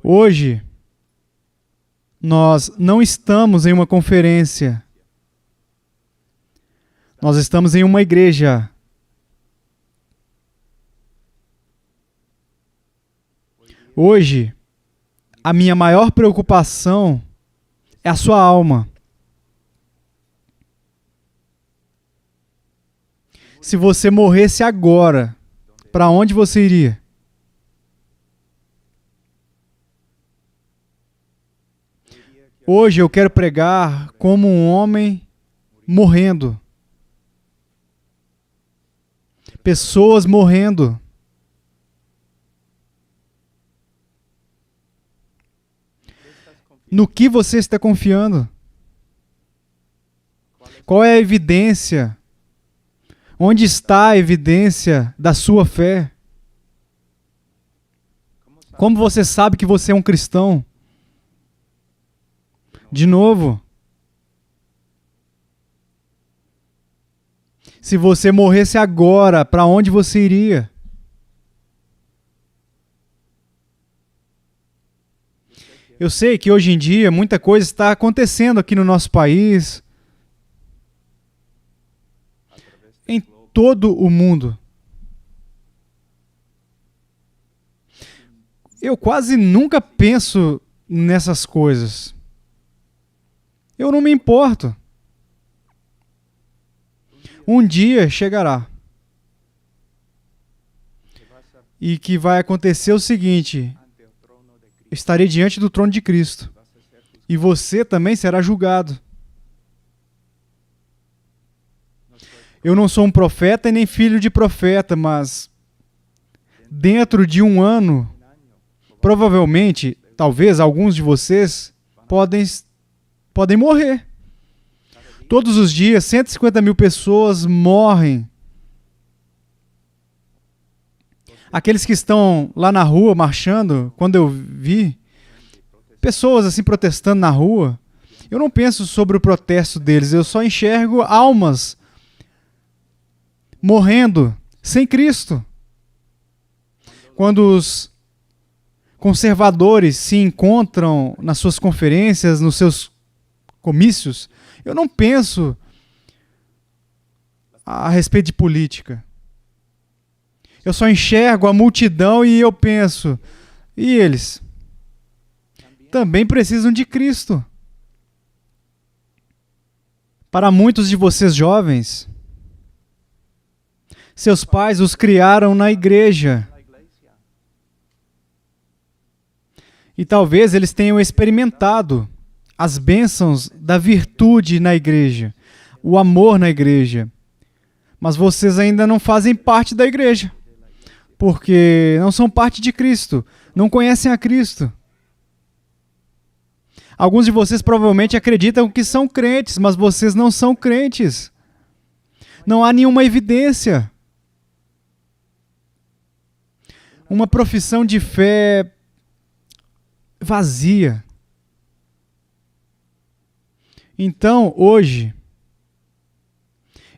Hoje, nós não estamos em uma conferência. Nós estamos em uma igreja. Hoje, a minha maior preocupação é a sua alma. Se você morresse agora, para onde você iria? Hoje eu quero pregar como um homem morrendo. Pessoas morrendo. No que você está confiando? Qual é a evidência? Onde está a evidência da sua fé? Como você sabe que você é um cristão? De novo, se você morresse agora, para onde você iria? Eu sei que hoje em dia muita coisa está acontecendo aqui no nosso país, em todo o mundo. Eu quase nunca penso nessas coisas. Eu não me importo. Um dia chegará. E que vai acontecer o seguinte: estarei diante do trono de Cristo. E você também será julgado. Eu não sou um profeta e nem filho de profeta, mas dentro de um ano, provavelmente, talvez alguns de vocês podem morrer. Todos os dias, 150 mil pessoas morrem. Aqueles que estão lá na rua marchando, quando eu vi pessoas assim protestando na rua, eu não penso sobre o protesto deles, eu só enxergo almas morrendo sem Cristo. Quando os conservadores se encontram nas suas conferências, nos seus comícios, eu não penso a respeito de política. Eu só enxergo a multidão e eu penso, e eles também precisam de Cristo. Para muitos de vocês jovens, seus pais os criaram na igreja. E talvez eles tenham experimentado as bênçãos da virtude na igreja, o amor na igreja. Mas vocês ainda não fazem parte da igreja, porque não são parte de Cristo, não conhecem a Cristo. Alguns de vocês provavelmente acreditam que são crentes, mas vocês não são crentes. Não há nenhuma evidência. Uma profissão de fé vazia. Então, hoje,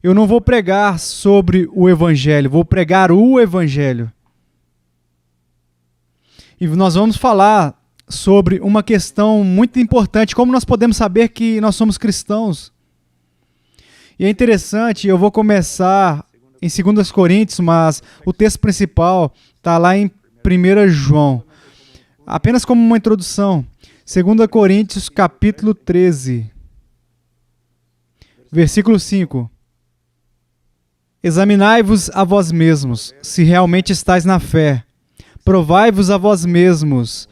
eu não vou pregar sobre o Evangelho, vou pregar o Evangelho. E nós vamos falar sobre uma questão muito importante, como nós podemos saber que nós somos cristãos. E é interessante, eu vou começar em 2 Coríntios, mas o texto principal está lá em 1 João. Apenas como uma introdução. 2 Coríntios, capítulo 13. Versículo 5. Examinai-vos a vós mesmos, se realmente estáis na fé. Provai-vos a vós mesmos,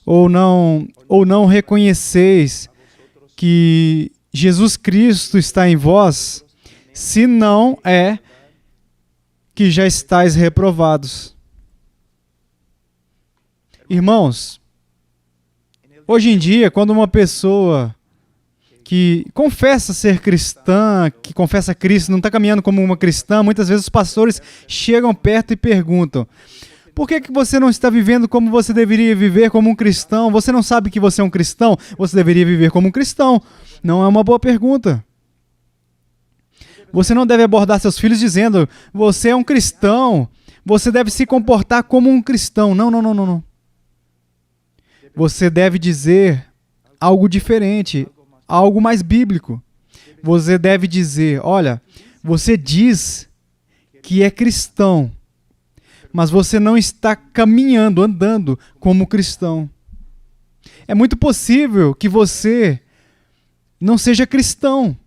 ou não reconheceis que Jesus Cristo está em vós, se não é que já estáis reprovados. Irmãos, hoje em dia, quando uma pessoa que confessa ser cristã, que confessa Cristo, não está caminhando como uma cristã, muitas vezes os pastores chegam perto e perguntam: por que você não está vivendo como você deveria viver como um cristão? Você não sabe que você é um cristão? Você deveria viver como um cristão. Não é uma boa pergunta. Você não deve abordar seus filhos dizendo: você é um cristão, você deve se comportar como um cristão. Não. você deve dizer algo diferente, algo mais bíblico. Você deve dizer, olha, você diz que é cristão, mas você não está caminhando, andando como cristão. É muito possível que você não seja cristão.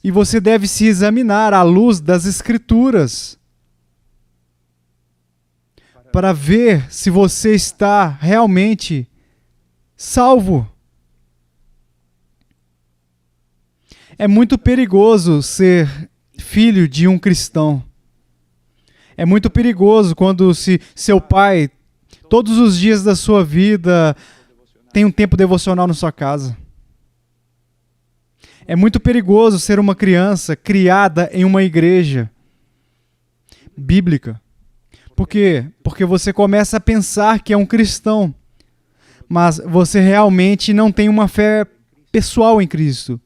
E você deve se examinar à luz das Escrituras para ver se você está realmente salvo. É muito perigoso ser filho de um cristão. É muito perigoso quando seu pai, todos os dias da sua vida, tem um tempo devocional na sua casa. É muito perigoso ser uma criança criada em uma igreja bíblica. Por quê? Porque você começa a pensar que é um cristão, mas você realmente não tem uma fé pessoal em Cristo.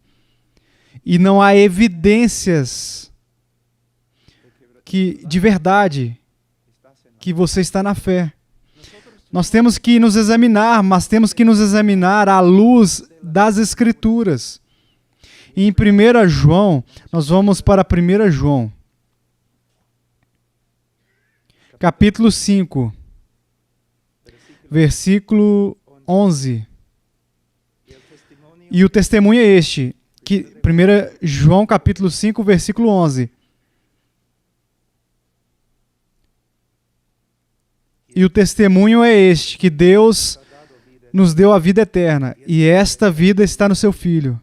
E não há evidências de verdade que você está na fé. Nós temos que nos examinar, mas temos que nos examinar à luz das Escrituras. E em 1 João, nós vamos para 1 João, capítulo 5, versículo 11. E o testemunho é este, que 1 João capítulo 5, versículo 11. E o testemunho é este, que Deus nos deu a vida eterna, e esta vida está no seu Filho.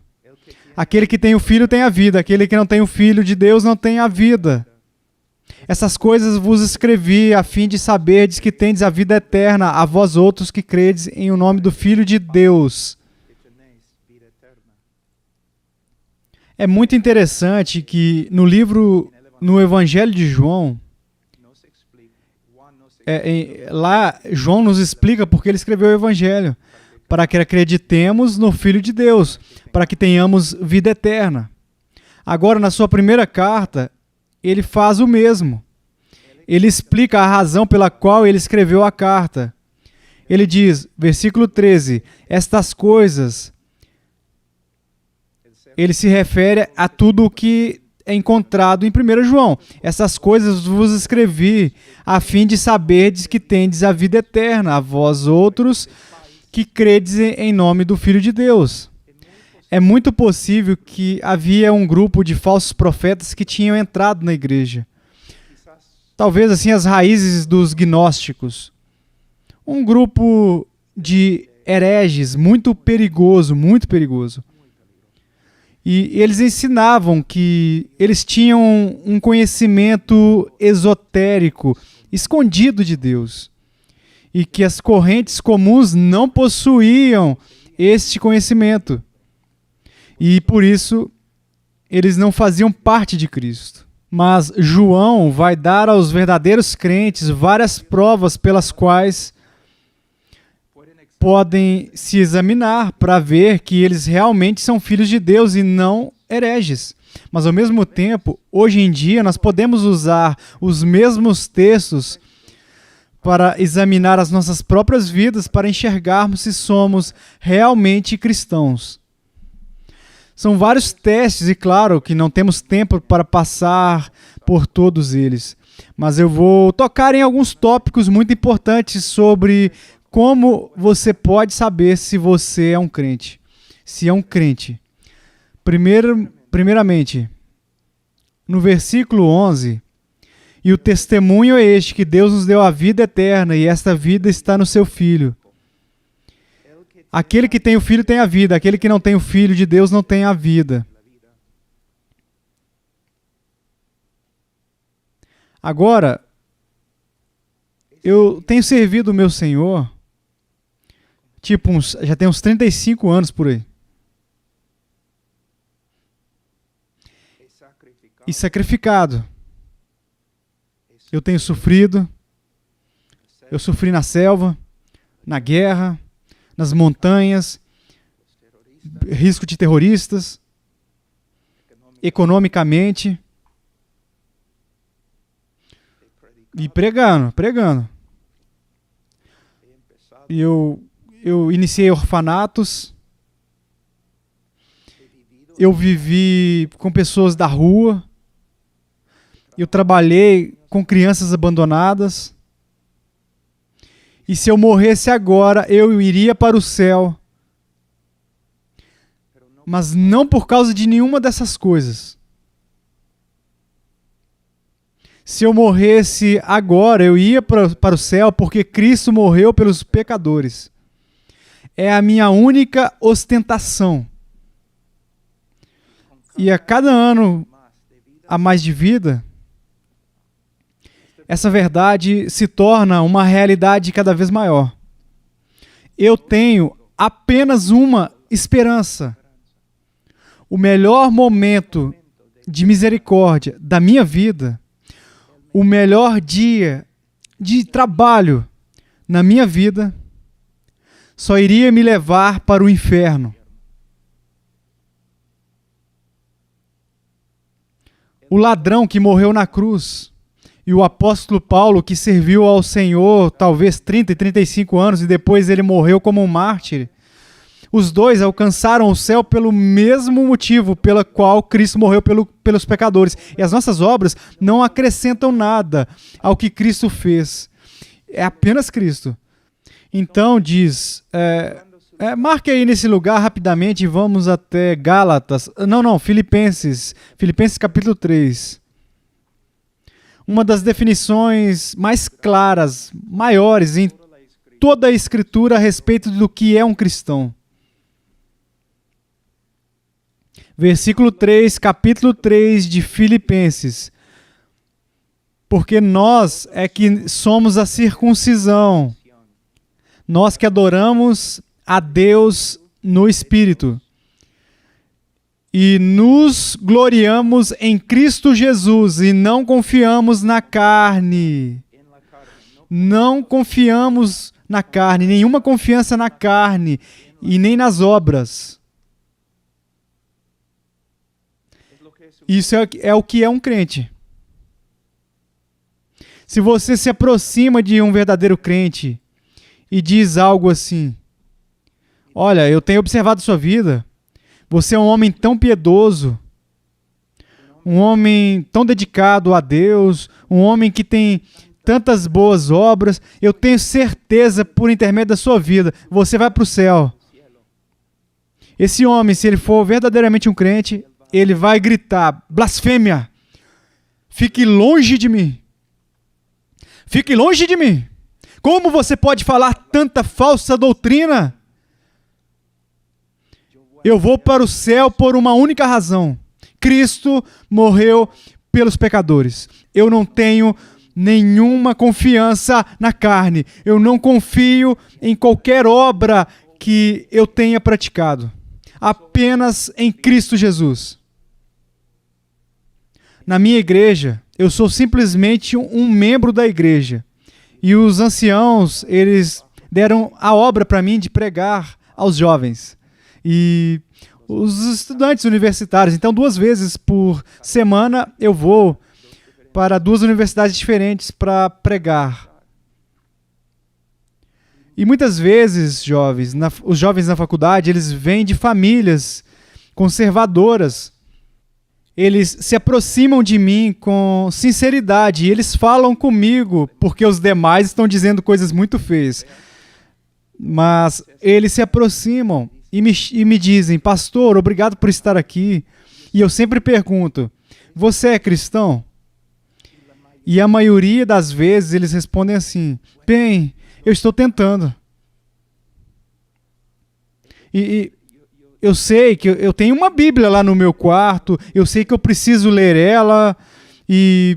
Aquele que tem o Filho tem a vida, aquele que não tem o Filho de Deus não tem a vida. Essas coisas vos escrevi a fim de saberdes que tendes a vida eterna, a vós outros que credes em o nome do Filho de Deus. É muito interessante que no Evangelho de João, lá João nos explica porque ele escreveu o Evangelho, para que acreditemos no Filho de Deus, para que tenhamos vida eterna. Agora, na sua primeira carta, ele faz o mesmo. Ele explica a razão pela qual ele escreveu a carta. Ele diz, versículo 13, estas coisas, ele se refere a tudo o que é encontrado em 1 João. Essas coisas vos escrevi a fim de saberdes que tendes a vida eterna, a vós outros que credes em nome do Filho de Deus. É muito possível que havia um grupo de falsos profetas que tinham entrado na igreja. Talvez assim as raízes dos gnósticos. Um grupo de hereges muito perigoso, muito perigoso. E eles ensinavam que eles tinham um conhecimento esotérico, escondido de Deus. E que as correntes comuns não possuíam este conhecimento. E por isso, eles não faziam parte de Cristo. Mas João vai dar aos verdadeiros crentes várias provas pelas quais podem se examinar para ver que eles realmente são filhos de Deus e não hereges. Mas ao mesmo tempo, hoje em dia, nós podemos usar os mesmos textos para examinar as nossas próprias vidas, para enxergarmos se somos realmente cristãos. São vários testes e claro que não temos tempo para passar por todos eles. Mas eu vou tocar em alguns tópicos muito importantes sobre como você pode saber se você é um crente. Se é um crente. Primeiramente, no versículo 11, e o testemunho é este, que Deus nos deu a vida eterna, e esta vida está no seu Filho. Aquele que tem o Filho tem a vida, aquele que não tem o Filho de Deus não tem a vida. Agora, eu tenho servido o meu Senhor, já tem uns 35 anos por aí. E sacrificado. Eu tenho sofrido, eu sofri na selva, na guerra, nas montanhas, risco de terroristas, economicamente, e pregando. E Eu iniciei orfanatos. Eu vivi com pessoas da rua. Eu trabalhei com crianças abandonadas. E se eu morresse agora, eu iria para o céu. Mas não por causa de nenhuma dessas coisas. Se eu morresse agora, eu ia para o céu porque Cristo morreu pelos pecadores. É a minha única ostentação. E a cada ano a mais de vida, essa verdade se torna uma realidade cada vez maior. Eu tenho apenas uma esperança. O melhor momento de misericórdia da minha vida, o melhor dia de trabalho na minha vida, só iria me levar para o inferno. O ladrão que morreu na cruz e o apóstolo Paulo que serviu ao Senhor talvez 30 e 35 anos e depois ele morreu como um mártir, os dois alcançaram o céu pelo mesmo motivo pelo qual Cristo morreu pelos pecadores. E as nossas obras não acrescentam nada ao que Cristo fez. É apenas Cristo. Então diz, marque aí nesse lugar rapidamente e vamos até Gálatas. Filipenses. Filipenses capítulo 3. Uma das definições mais claras, maiores em toda a Escritura a respeito do que é um cristão. Versículo 3, capítulo 3 de Filipenses. Porque nós é que somos a circuncisão, nós que adoramos a Deus no Espírito e nos gloriamos em Cristo Jesus e não confiamos na carne. Não confiamos na carne, nenhuma confiança na carne e nem nas obras. Isso é o que é um crente. Se você se aproxima de um verdadeiro crente e diz algo assim: olha, eu tenho observado sua vida, você é um homem tão piedoso, um homem tão dedicado a Deus, um homem que tem tantas boas obras, eu tenho certeza por intermédio da sua vida, você vai para o céu. Esse homem, se ele for verdadeiramente um crente, ele vai gritar: blasfêmia! Fique longe de mim! Fique longe de mim! Como você pode falar tanta falsa doutrina? Eu vou para o céu por uma única razão. Cristo morreu pelos pecadores. Eu não tenho nenhuma confiança na carne. Eu não confio em qualquer obra que eu tenha praticado. Apenas em Cristo Jesus. Na minha igreja, eu sou simplesmente um membro da igreja. E os anciãos, eles deram a obra para mim de pregar aos jovens. E os estudantes universitários. Então, 2 vezes por semana, eu vou para 2 universidades diferentes para pregar. E muitas vezes, os jovens na faculdade, eles vêm de famílias conservadoras. Eles se aproximam de mim com sinceridade e eles falam comigo, porque os demais estão dizendo coisas muito feias. Mas eles se aproximam e me dizem: pastor, obrigado por estar aqui. E eu sempre pergunto: você é cristão? E a maioria das vezes eles respondem assim: bem, eu estou tentando. E eu sei que eu tenho uma Bíblia lá no meu quarto, eu sei que eu preciso ler ela, e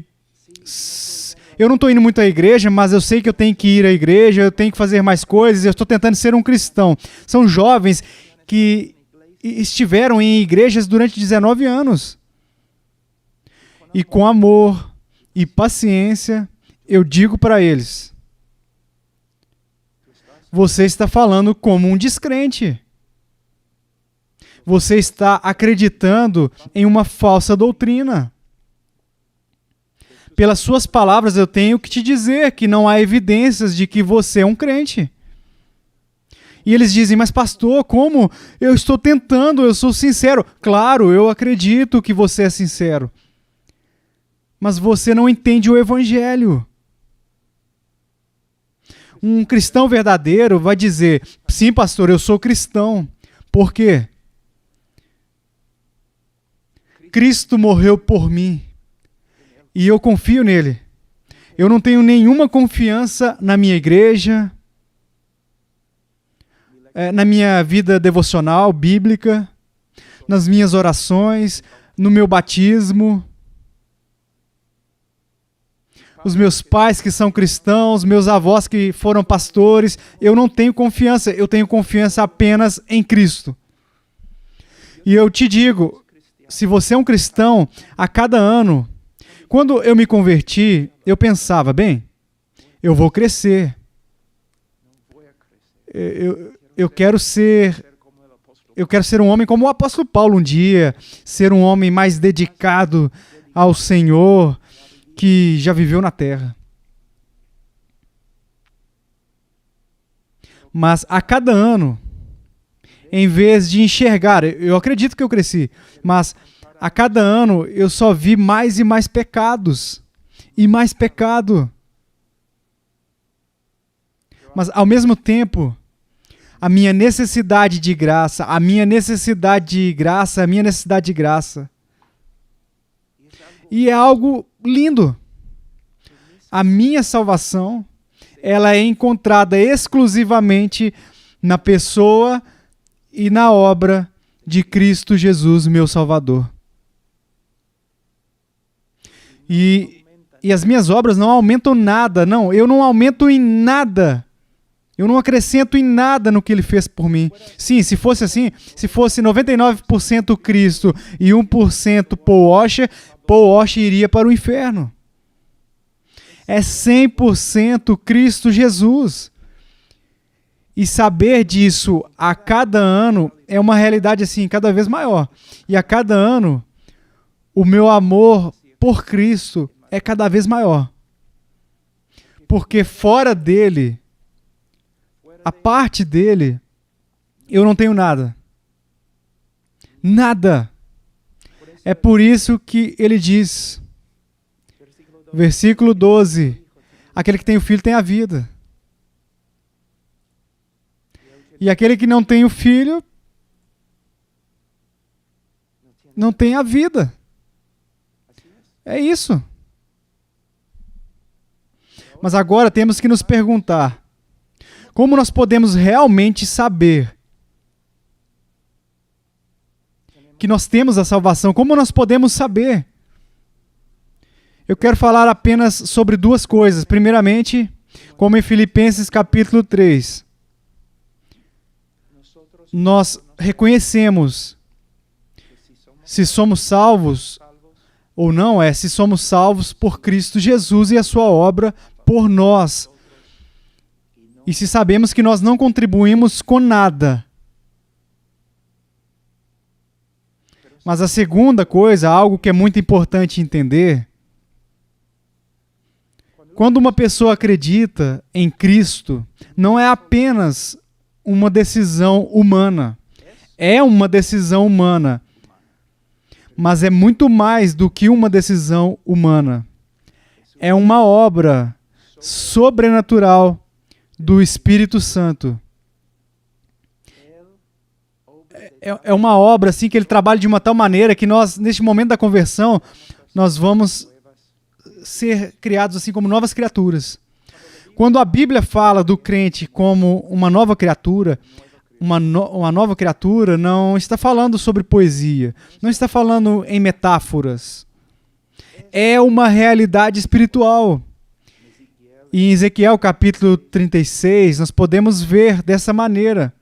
eu não estou indo muito à igreja, mas eu sei que eu tenho que ir à igreja, eu tenho que fazer mais coisas, eu estou tentando ser um cristão. São jovens que estiveram em igrejas durante 19 anos. E com amor e paciência, eu digo para eles: você está falando como um descrente. Você está acreditando em uma falsa doutrina. Pelas suas palavras, eu tenho que te dizer que não há evidências de que você é um crente. E eles dizem, mas pastor, como? Eu estou tentando, eu sou sincero. Claro, eu acredito que você é sincero. Mas você não entende o evangelho. Um cristão verdadeiro vai dizer, sim, pastor, eu sou cristão. Por quê? Cristo morreu por mim. E eu confio nele. Eu não tenho nenhuma confiança na minha igreja, na minha vida devocional, bíblica, nas minhas orações, no meu batismo. Os meus pais que são cristãos, meus avós que foram pastores, eu não tenho confiança, eu tenho confiança apenas em Cristo. E eu te digo, se você é um cristão, a cada ano, quando eu me converti, eu pensava, bem, eu vou crescer. Eu quero ser um homem como o apóstolo Paulo um dia, ser um homem mais dedicado ao Senhor, que já viveu na terra. Mas a cada ano, em vez de enxergar, eu acredito que eu cresci, mas a cada ano eu só vi mais e mais pecados, e mais pecado. Mas ao mesmo tempo, a minha necessidade de graça, a minha necessidade de graça, a minha necessidade de graça. E é algo lindo. A minha salvação, ela é encontrada exclusivamente na pessoa e na obra de Cristo Jesus, meu Salvador. E as minhas obras não aumentam nada, não, eu não aumento em nada. Eu não acrescento em nada no que ele fez por mim. Sim, se fosse assim, se fosse 99% Cristo e 1% Paul Washer iria para o inferno. É 100% Cristo Jesus. E saber disso a cada ano é uma realidade assim, cada vez maior. E a cada ano, o meu amor por Cristo é cada vez maior. Porque fora dele, a parte dele, eu não tenho nada. Nada. É por isso que ele diz, versículo 12, aquele que tem o filho tem a vida. E aquele que não tem o filho, não tem a vida. É isso. Mas agora temos que nos perguntar, como nós podemos realmente saber que nós temos a salvação? Como nós podemos saber? Eu quero falar apenas sobre duas coisas. Primeiramente, como em Filipenses capítulo 3, nós reconhecemos se somos salvos ou não, se somos salvos por Cristo Jesus e a sua obra por nós. E se sabemos que nós não contribuímos com nada. Mas a segunda coisa, algo que é muito importante entender, quando uma pessoa acredita em Cristo, não é apenas uma decisão humana. É uma decisão humana. Mas é muito mais do que uma decisão humana. É uma obra sobrenatural do Espírito Santo. É uma obra assim que ele trabalha de uma tal maneira que nós, neste momento da conversão, nós vamos ser criados assim como novas criaturas. Quando a Bíblia fala do crente como uma nova criatura, uma nova criatura não está falando sobre poesia, não está falando em metáforas. É uma realidade espiritual. E em Ezequiel capítulo 36, nós podemos ver dessa maneira.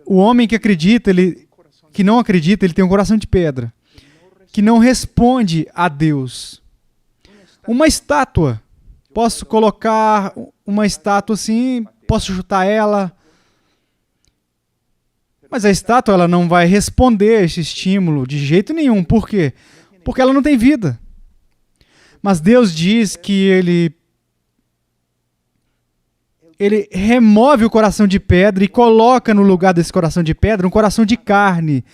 O homem que acredita, que não acredita, ele tem um coração de pedra, que não responde a Deus. Uma estátua. Posso colocar uma estátua assim, posso chutar ela, mas a estátua ela não vai responder a esse estímulo de jeito nenhum. Por quê? Porque ela não tem vida. Mas Deus diz que ele remove o coração de pedra e coloca no lugar desse coração de pedra um coração de carne.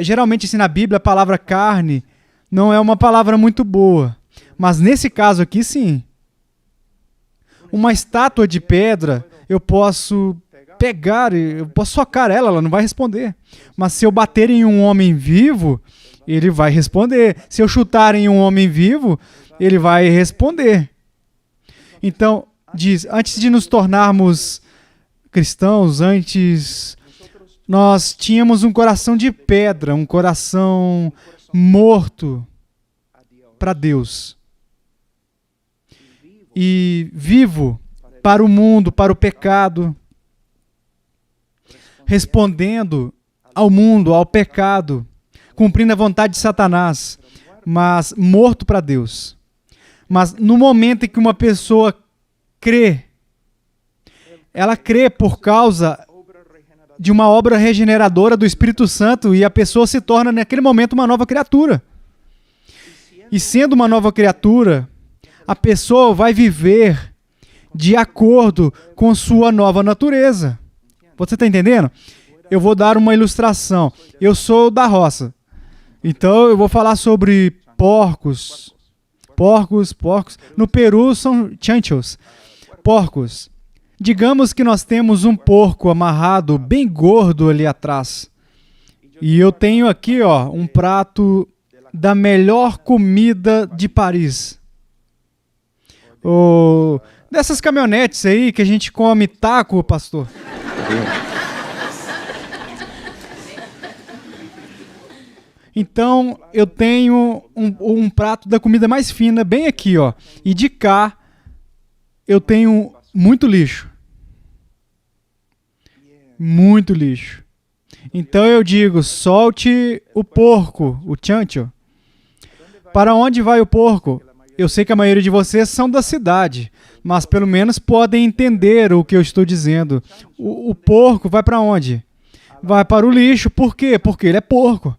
Geralmente, assim, na Bíblia, a palavra carne não é uma palavra muito boa. Mas nesse caso aqui, sim. Uma estátua de pedra, eu posso pegar, eu posso socar ela não vai responder. Mas se eu bater em um homem vivo, ele vai responder. Se eu chutar em um homem vivo, ele vai responder. Então, diz, antes de nos tornarmos cristãos, nós tínhamos um coração de pedra, um coração morto para Deus. E vivo para o mundo, para o pecado, respondendo ao mundo, ao pecado, cumprindo a vontade de Satanás, mas morto para Deus. Mas no momento em que uma pessoa crê, ela crê por causa de uma obra regeneradora do Espírito Santo e a pessoa se torna naquele momento uma nova criatura. E sendo uma nova criatura, a pessoa vai viver de acordo com sua nova natureza. Você está entendendo? Eu vou dar uma ilustração. Eu sou da roça. Então eu vou falar sobre porcos. Porcos. No Peru são chanchos. Porcos. Digamos que nós temos um porco amarrado bem gordo ali atrás. E eu tenho aqui, um prato da melhor comida de Paris. Dessas caminhonetes aí que a gente come taco, pastor. Então, eu tenho um prato da comida mais fina bem aqui, E de cá, eu tenho muito lixo. Muito lixo. Então eu digo, solte o porco, o chancho. Para onde vai o porco? Eu sei que a maioria de vocês são da cidade, mas pelo menos podem entender o que eu estou dizendo. O porco vai para onde? Vai para o lixo. Por quê? Porque ele é porco.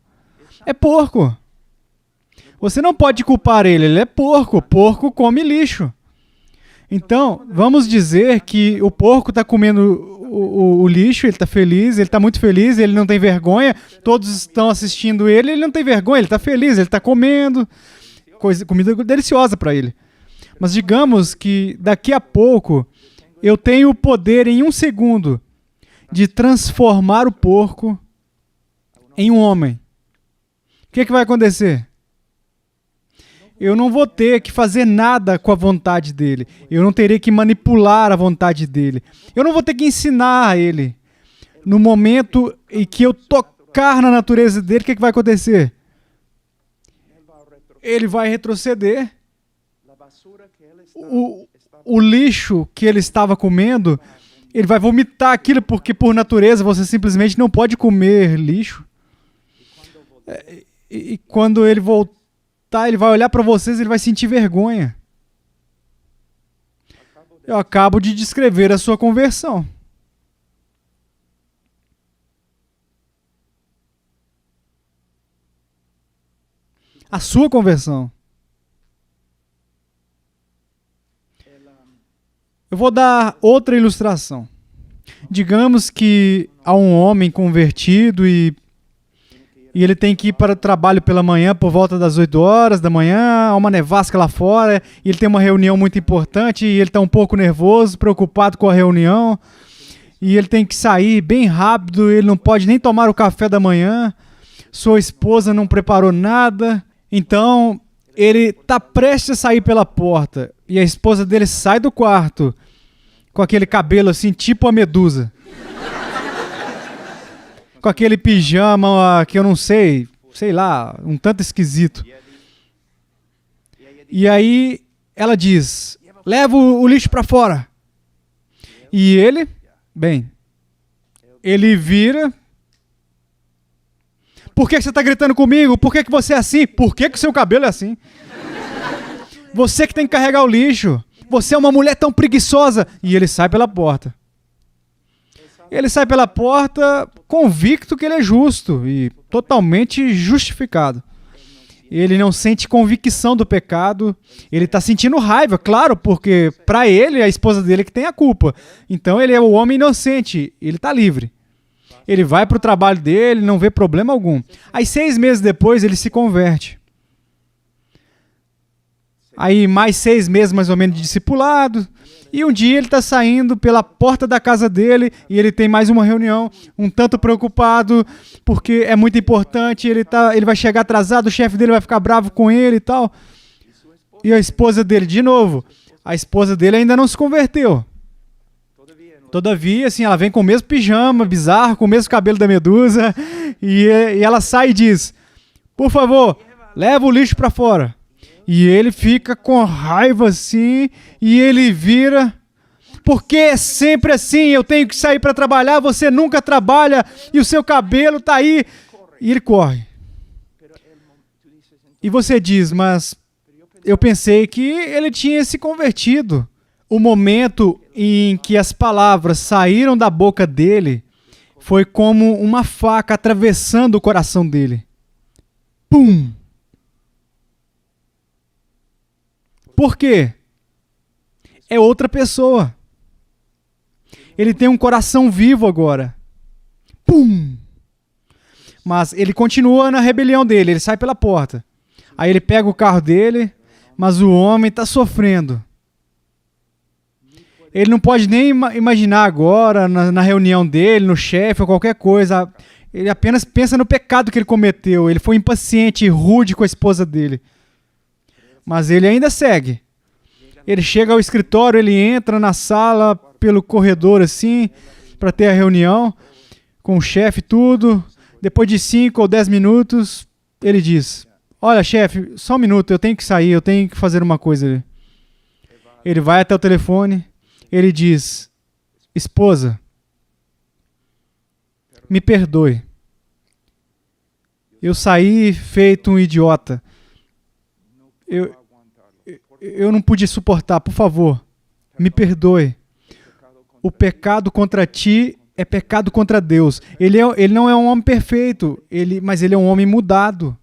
É porco. Você não pode culpar ele é porco. Porco come lixo. Então, vamos dizer que o porco está comendo o lixo, ele está feliz, ele está muito feliz, ele não tem vergonha, todos estão assistindo ele não tem vergonha, ele está feliz, ele está comendo, comida deliciosa para ele. Mas digamos que daqui a pouco eu tenho o poder em 1 segundo de transformar o porco em um homem. O que vai acontecer? Eu não vou ter que fazer nada com a vontade dele. Eu não terei que manipular a vontade dele. Eu não vou ter que ensinar a ele. No momento em que eu tocar na natureza dele, o que vai acontecer? Ele vai retroceder. O lixo que ele estava comendo, ele vai vomitar aquilo, porque por natureza você simplesmente não pode comer lixo. E quando ele voltar, ele vai olhar para vocês e ele vai sentir vergonha. Eu acabo de descrever a sua conversão. A sua conversão. Eu vou dar outra ilustração. Digamos que há um homem convertido e ele tem que ir para o trabalho pela manhã por volta das 8 horas da manhã, há uma nevasca lá fora, e ele tem uma reunião muito importante e ele está um pouco nervoso, preocupado com a reunião, e ele tem que sair bem rápido, ele não pode nem tomar o café da manhã, sua esposa não preparou nada, então ele está prestes a sair pela porta, e a esposa dele sai do quarto com aquele cabelo assim, tipo a Medusa. Com aquele pijama que eu não sei lá, um tanto esquisito. E aí ela diz, leva o lixo para fora. E ele vira. Por que você está gritando comigo? Por que você é assim? Por que o seu cabelo é assim? Você que tem que carregar o lixo. Você é uma mulher tão preguiçosa. E ele sai pela porta. Ele sai pela porta convicto que ele é justo e totalmente justificado. Ele não sente convicção do pecado. Ele está sentindo raiva, claro, porque para ele, a esposa dele é que tem a culpa. Então ele é o homem inocente, ele está livre. Ele vai para o trabalho dele, não vê problema algum. Aí 6 meses depois ele se converte. Aí mais 6 meses mais ou menos de discipulado. E um dia ele está saindo pela porta da casa dele e ele tem mais uma reunião, um tanto preocupado, porque é muito importante, ele vai chegar atrasado, o chefe dele vai ficar bravo com ele e tal. E a esposa dele, de novo, a esposa dele ainda não se converteu. Todavia, assim, ela vem com o mesmo pijama bizarro, com o mesmo cabelo da Medusa, e ela sai e diz, por favor, leva o lixo para fora. E ele fica com raiva assim, e ele vira, porque é sempre assim, eu tenho que sair para trabalhar, você nunca trabalha, e o seu cabelo tá aí, e ele corre. E você diz, mas eu pensei que ele tinha se convertido. O momento em que as palavras saíram da boca dele foi como uma faca atravessando o coração dele. Pum! Por quê? É outra pessoa. Ele tem um coração vivo agora. Pum! Mas ele continua na rebelião dele, ele sai pela porta. Aí ele pega o carro dele, mas o homem está sofrendo. Ele não pode nem imaginar agora, na reunião dele, no chefe ou qualquer coisa. Ele apenas pensa no pecado que ele cometeu. Ele foi impaciente e rude com a esposa dele. Mas ele ainda segue. Ele chega ao escritório, ele entra na sala pelo corredor assim, para ter a reunião com o chefe, tudo. Depois de 5 ou 10 minutos, ele diz, olha chefe, só um minuto, eu tenho que sair, eu tenho que fazer uma coisa ali. Ele vai até o telefone, ele diz, esposa, me perdoe. Eu saí feito um idiota. Eu não pude suportar, por favor, me perdoe. O pecado contra ti é pecado contra Deus. Ele não é um homem perfeito, mas ele é um homem mudado.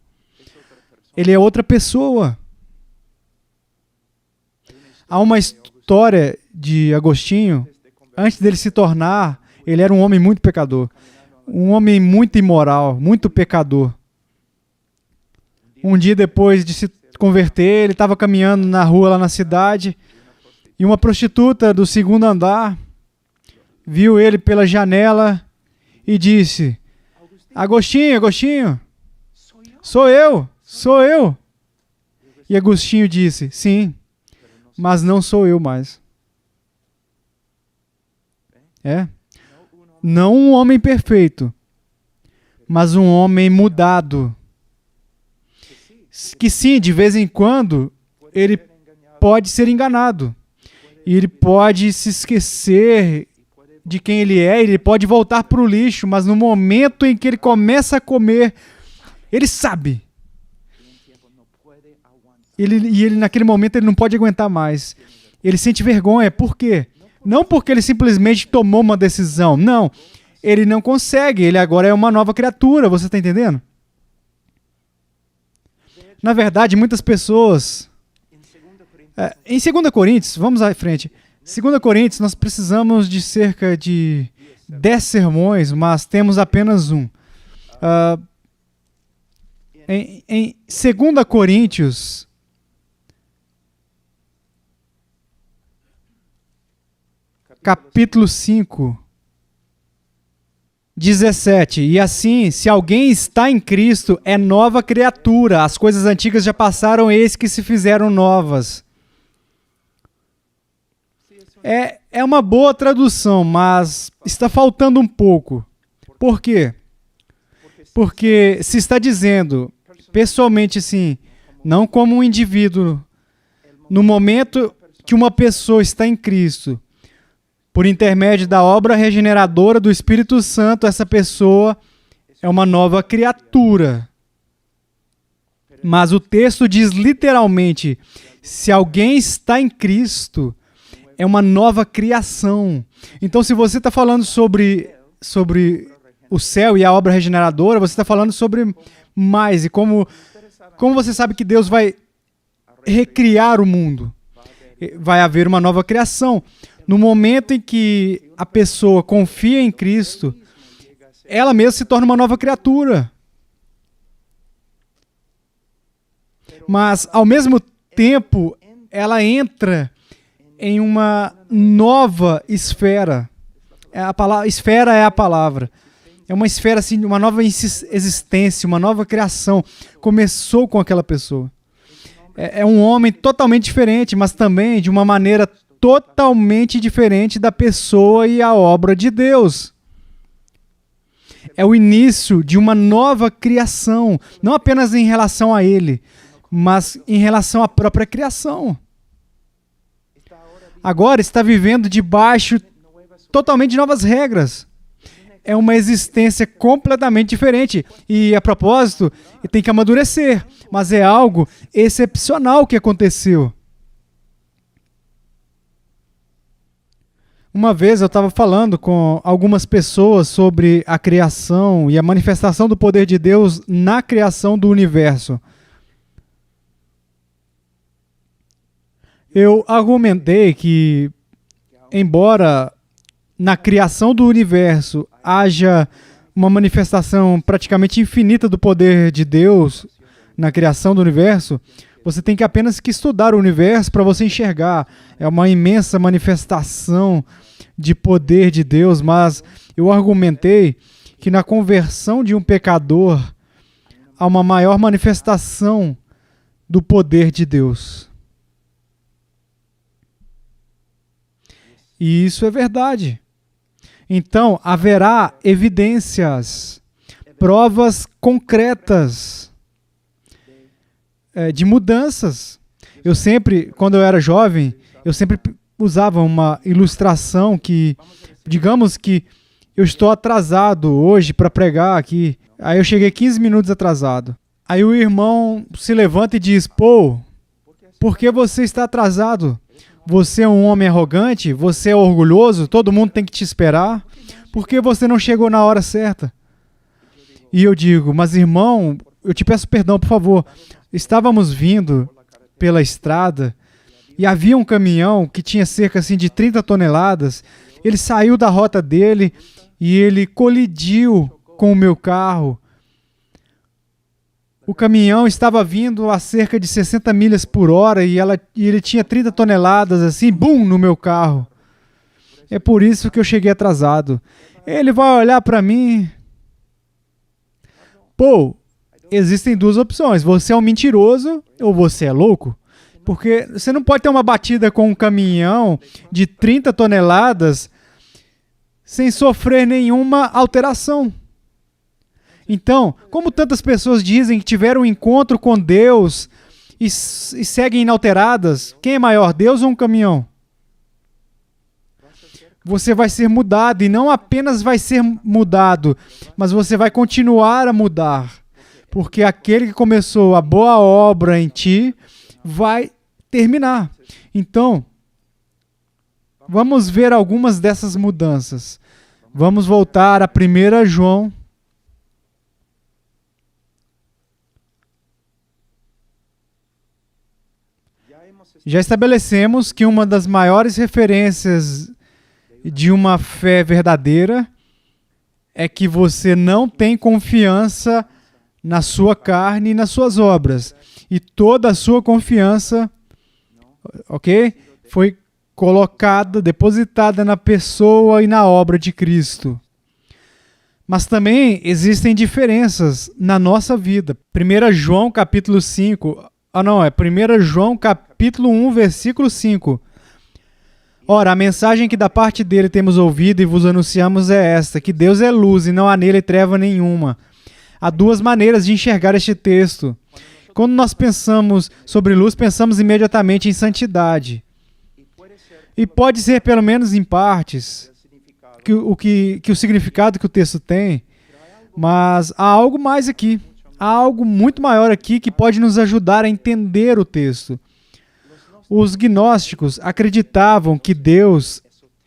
Ele é outra pessoa. Há uma história de Agostinho, antes dele se tornar, ele era um homem muito pecador. Um homem muito imoral, muito pecador. Um dia depois de se converter, ele estava caminhando na rua lá na cidade e uma prostituta do 2º andar viu ele pela janela e disse, Agostinho, Agostinho, sou eu. E Agostinho disse, sim, mas não sou eu mais. Não um homem perfeito, mas um homem mudado. Que sim, de vez em quando, ele pode ser enganado. E ele pode se esquecer de quem ele pode voltar para o lixo, mas no momento em que ele começa a comer, ele sabe. Ele naquele momento ele não pode aguentar mais. Ele sente vergonha. Por quê? Não porque ele simplesmente tomou uma decisão. Não. Ele não consegue. Ele agora é uma nova criatura. Você está entendendo? Na verdade, muitas pessoas... em 2 Coríntios, vamos à frente. 2 Coríntios, nós precisamos de cerca de 10 sermões, mas temos apenas um. Em 2 Coríntios, capítulo 5, 17. E assim, se alguém está em Cristo, é nova criatura. As coisas antigas já passaram, eis que se fizeram novas. É uma boa tradução, mas está faltando um pouco. Por quê? Porque se está dizendo, pessoalmente assim, não como um indivíduo, no momento que uma pessoa está em Cristo, por intermédio da obra regeneradora do Espírito Santo, essa pessoa é uma nova criatura. Mas o texto diz literalmente, se alguém está em Cristo, é uma nova criação. Então, se você está falando sobre o céu e a obra regeneradora, você está falando sobre mais. E como Como você sabe que Deus vai recriar o mundo? Vai haver uma nova criação. No momento em que a pessoa confia em Cristo, ela mesma se torna uma nova criatura. Mas, ao mesmo tempo, ela entra em uma nova esfera. Esfera é a palavra. É uma esfera, assim, uma nova existência, uma nova criação. Começou com aquela pessoa. É um homem totalmente diferente, mas também de uma maneira totalmente diferente da pessoa e a obra de Deus. É o início de uma nova criação, não apenas em relação a ele, mas em relação à própria criação. Agora está vivendo debaixo totalmente de novas regras. É uma existência completamente diferente. E, a propósito, tem que amadurecer. Mas é algo excepcional que aconteceu. Uma vez eu estava falando com algumas pessoas sobre a criação e a manifestação do poder de Deus na criação do universo. Eu argumentei que, embora na criação do universo haja uma manifestação praticamente infinita do poder de Deus na criação do universo, você tem que apenas que estudar o universo para você enxergar. É uma imensa manifestação de poder de Deus, mas eu argumentei que na conversão de um pecador há uma maior manifestação do poder de Deus. E isso é verdade. Então, haverá evidências, provas concretas de mudanças. Eu sempre, quando eu era jovem, eu sempre usava uma ilustração que, digamos que eu estou atrasado hoje para pregar aqui. Aí eu cheguei 15 minutos atrasado. Aí o irmão se levanta e diz: "Pô, por que você está atrasado? Você é um homem arrogante? Você é orgulhoso? Todo mundo tem que te esperar? Por que você não chegou na hora certa?" E eu digo: "Mas irmão, eu te peço perdão, por favor. Estávamos vindo pela estrada e havia um caminhão que tinha cerca assim, de 30 toneladas. Ele saiu da rota dele e ele colidiu com o meu carro. O caminhão estava vindo a cerca de 60 milhas por hora e ele tinha 30 toneladas assim, bum, no meu carro. É por isso que eu cheguei atrasado." Ele vai olhar para mim. Pô, existem duas opções. Você é um mentiroso ou você é louco? Porque você não pode ter uma batida com um caminhão de 30 toneladas sem sofrer nenhuma alteração. Então, como tantas pessoas dizem que tiveram um encontro com Deus e seguem inalteradas, quem é maior, Deus ou um caminhão? Você vai ser mudado, e não apenas vai ser mudado, mas você vai continuar a mudar. Porque aquele que começou a boa obra em ti vai terminar. Então, vamos ver algumas dessas mudanças. Vamos voltar a 1 João. Já estabelecemos que uma das maiores referências de uma fé verdadeira é que você não tem confiança na sua carne e nas suas obras. E toda a sua confiança, ok? Foi colocada, depositada na pessoa e na obra de Cristo. Mas também existem diferenças na nossa vida. 1 João capítulo 5... é 1 João capítulo 1, versículo 5. Ora, a mensagem que da parte dele temos ouvido e vos anunciamos é esta, que Deus é luz e não há nele treva nenhuma. Há duas maneiras de enxergar este texto. Quando nós pensamos sobre luz, pensamos imediatamente em santidade. E pode ser, pelo menos em partes, que o significado que o texto tem, mas há algo mais aqui. Há algo muito maior aqui que pode nos ajudar a entender o texto. Os gnósticos acreditavam que Deus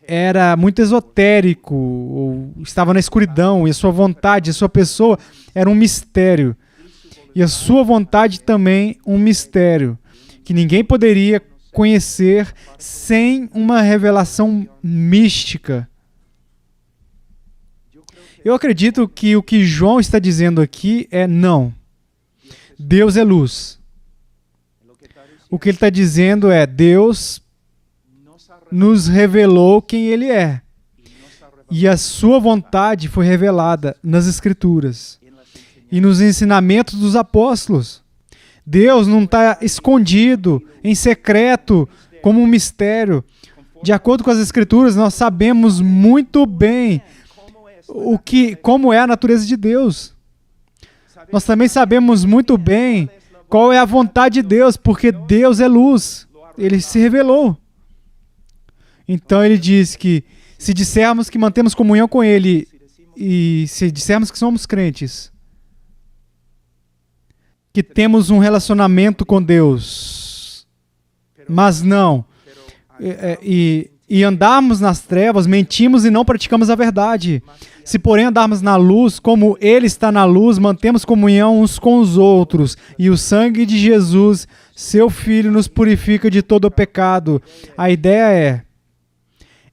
era muito esotérico, ou estava na escuridão, e a sua vontade, a sua pessoa era um mistério. E a sua vontade também um mistério, que ninguém poderia conhecer sem uma revelação mística. Eu acredito que o que João está dizendo aqui é não. Deus é luz. O que ele está dizendo é Deus nos revelou quem Ele é. E a sua vontade foi revelada nas Escrituras e nos ensinamentos dos apóstolos. Deus não está escondido, em secreto, como um mistério. De acordo com as Escrituras, nós sabemos muito bem como é a natureza de Deus. Nós também sabemos muito bem qual é a vontade de Deus, porque Deus é luz. Ele se revelou. Então ele diz que se dissermos que mantemos comunhão com Ele e se dissermos que somos crentes, que temos um relacionamento com Deus, mas não, e andarmos nas trevas, mentimos e não praticamos a verdade. Se porém andarmos na luz, como Ele está na luz, mantemos comunhão uns com os outros, e o sangue de Jesus, seu Filho, nos purifica de todo o pecado. A ideia é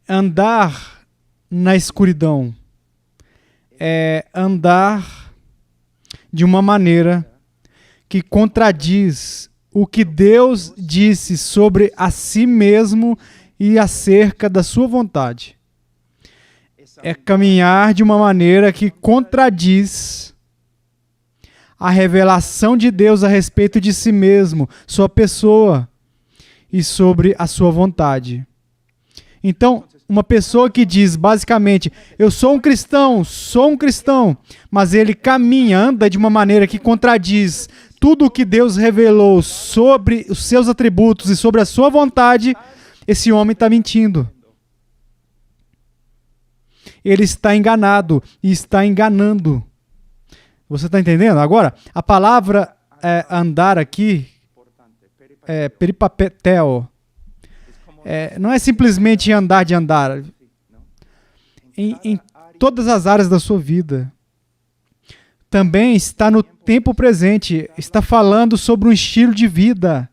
andar na escuridão, é andar de uma maneira que contradiz o que Deus disse sobre a si mesmo e acerca da sua vontade. É caminhar de uma maneira que contradiz a revelação de Deus a respeito de si mesmo, sua pessoa e sobre a sua vontade. Então, uma pessoa que diz basicamente, eu sou um cristão, mas ele caminha, anda de uma maneira que contradiz tudo o que Deus revelou sobre os seus atributos e sobre a sua vontade, esse homem está mentindo. Ele está enganado e está enganando. Você está entendendo? Agora, a palavra andar aqui é peripateo. Não é simplesmente andar de andar. Em todas as áreas da sua vida. Também está no tempo presente. Está falando sobre um estilo de vida.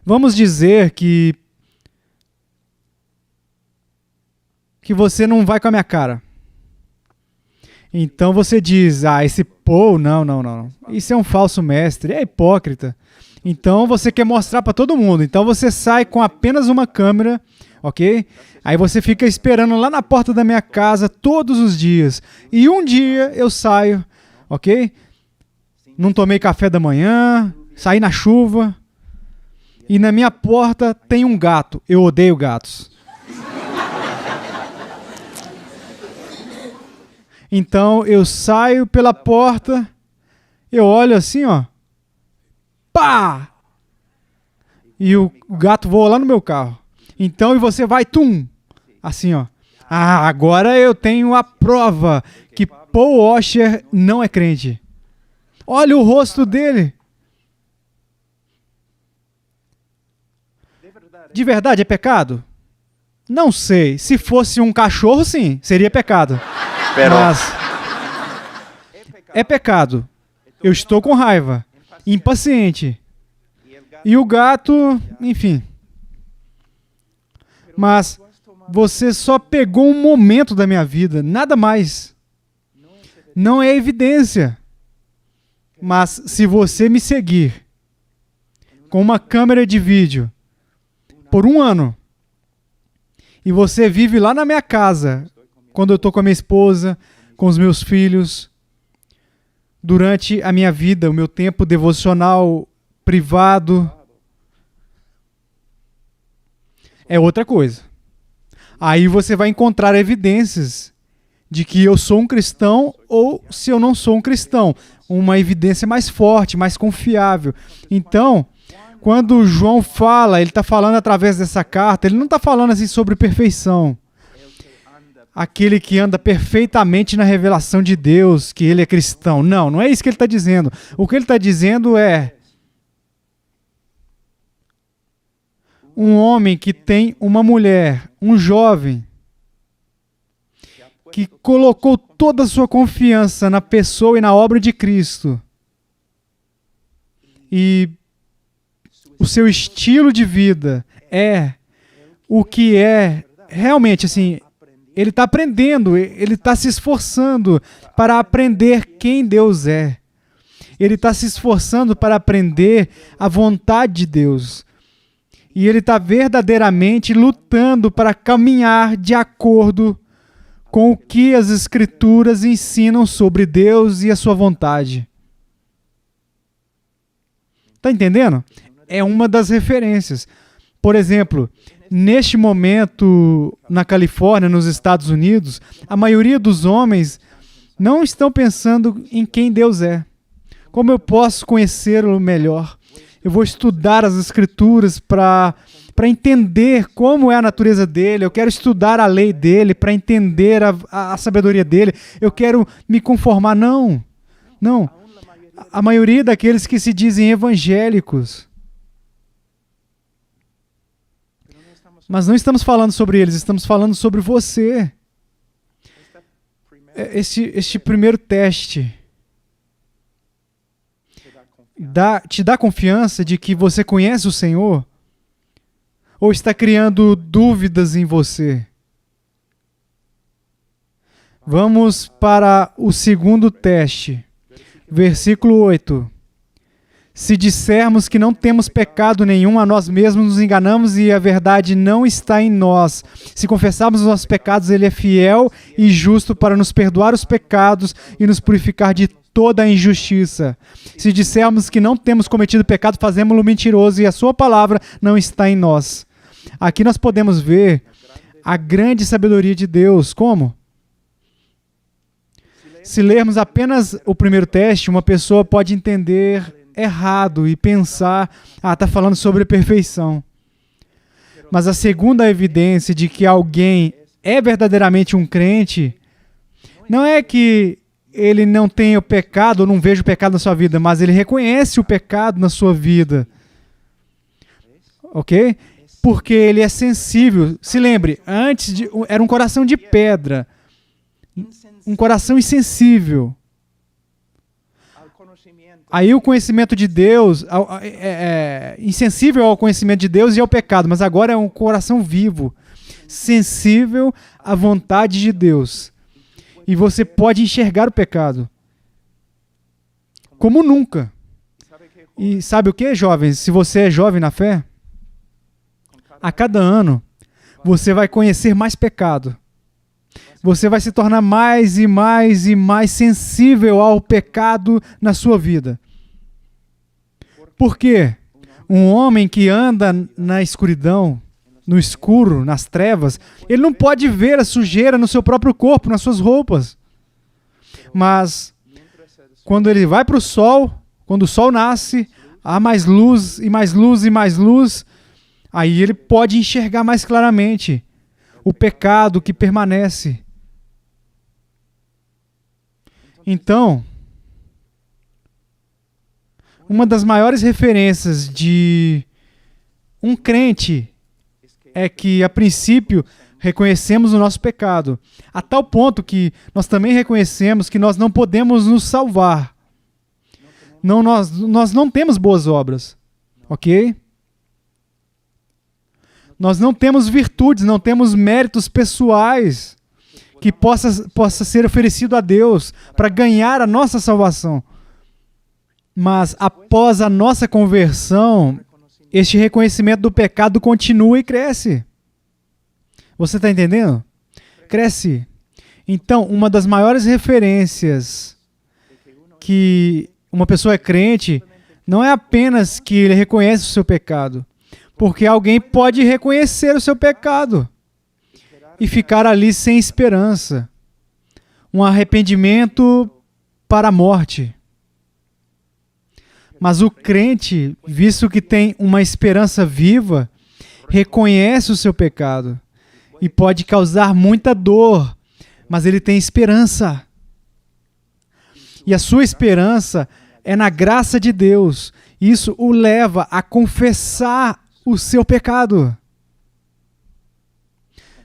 Vamos dizer que você não vai com a minha cara. Então você diz, esse Paul, não. Isso é um falso mestre, é hipócrita. Então você quer mostrar para todo mundo. Então você sai com apenas uma câmera, ok? Aí você fica esperando lá na porta da minha casa todos os dias. E um dia eu saio, ok? Não tomei café da manhã, saí na chuva. E na minha porta tem um gato. Eu odeio gatos. Então eu saio pela porta, eu olho assim, ó. Pá! E o gato voa lá no meu carro. Então, e você vai, tum! Assim, ó. Agora eu tenho a prova que Paul Washer não é crente. Olha o rosto dele. De verdade é pecado? Não sei. Se fosse um cachorro, sim, seria pecado. Mas é pecado. Eu estou com raiva. Impaciente. E o gato, enfim. Mas você só pegou um momento da minha vida, nada mais. Não é evidência. Mas se você me seguir com uma câmera de vídeo por 1 ano e você vive lá na minha casa, quando eu estou com a minha esposa, com os meus filhos, durante a minha vida, o meu tempo devocional privado, é outra coisa. Aí você vai encontrar evidências de que eu sou um cristão ou se eu não sou um cristão. Uma evidência mais forte, mais confiável. Então, quando João fala, ele está falando através dessa carta, ele não está falando assim sobre perfeição. Aquele que anda perfeitamente na revelação de Deus, que ele é cristão. Não é isso que ele está dizendo. O que ele está dizendo é um homem que tem uma mulher, um jovem, que colocou toda a sua confiança na pessoa e na obra de Cristo. e o seu estilo de vida é o que é realmente assim, ele está aprendendo, ele está se esforçando para aprender quem Deus é. Ele está se esforçando para aprender a vontade de Deus. E ele está verdadeiramente lutando para caminhar de acordo com o que as Escrituras ensinam sobre Deus e a sua vontade. Está entendendo? É uma das referências. Por exemplo, neste momento, na Califórnia, nos Estados Unidos, a maioria dos homens não estão pensando em quem Deus é. Como eu posso conhecê-lo melhor? Eu vou estudar as Escrituras para entender como é a natureza dele. Eu quero estudar a lei dele para entender a sabedoria dele. Eu quero me conformar. Não. A maioria daqueles que se dizem evangélicos. Mas não estamos falando sobre eles, estamos falando sobre você. Este primeiro teste te dá confiança de que você conhece o Senhor? Ou está criando dúvidas em você? Vamos para o segundo teste. Versículo 8. Se dissermos que não temos pecado nenhum, a nós mesmos nos enganamos e a verdade não está em nós. Se confessarmos os nossos pecados, Ele é fiel e justo para nos perdoar os pecados e nos purificar de toda a injustiça. Se dissermos que não temos cometido pecado, fazemos-lo mentiroso e a sua palavra não está em nós. Aqui nós podemos ver a grande sabedoria de Deus. Como? Se lermos apenas o primeiro teste, uma pessoa pode entender errado e pensar, está falando sobre perfeição. Mas a segunda evidência de que alguém é verdadeiramente um crente, não é que ele não tenha o pecado, ou não veja o pecado na sua vida, mas ele reconhece o pecado na sua vida. Ok? Porque ele é sensível. Se lembre, era um coração de pedra. Um coração insensível. Aí o conhecimento de Deus, insensível ao conhecimento de Deus e ao pecado, mas agora é um coração vivo, sensível à vontade de Deus. E você pode enxergar o pecado como nunca. E sabe o que, jovens? Se você é jovem na fé, a cada ano você vai conhecer mais pecado. Você vai se tornar mais e mais e mais sensível ao pecado na sua vida. Por quê? Um homem que anda na escuridão, no escuro, nas trevas, ele não pode ver a sujeira no seu próprio corpo, nas suas roupas. Mas quando ele vai para o sol, quando o sol nasce, há mais luz e mais luz e mais luz, aí ele pode enxergar mais claramente o pecado que permanece. Então, uma das maiores referências de um crente é que, a princípio, reconhecemos o nosso pecado, a tal ponto que nós também reconhecemos que nós não podemos nos salvar. Nós não temos boas obras, ok? Nós não temos virtudes, não temos méritos pessoais que possa ser oferecido a Deus para ganhar a nossa salvação. Mas após a nossa conversão, este reconhecimento do pecado continua e cresce. Você está entendendo? Cresce. Então, uma das maiores referências que uma pessoa é crente não é apenas que ele reconhece o seu pecado, porque alguém pode reconhecer o seu pecado e ficar ali sem esperança. Um arrependimento para a morte. Mas o crente, visto que tem uma esperança viva, reconhece o seu pecado e pode causar muita dor, mas ele tem esperança. E a sua esperança é na graça de Deus. Isso o leva a confessar o seu pecado.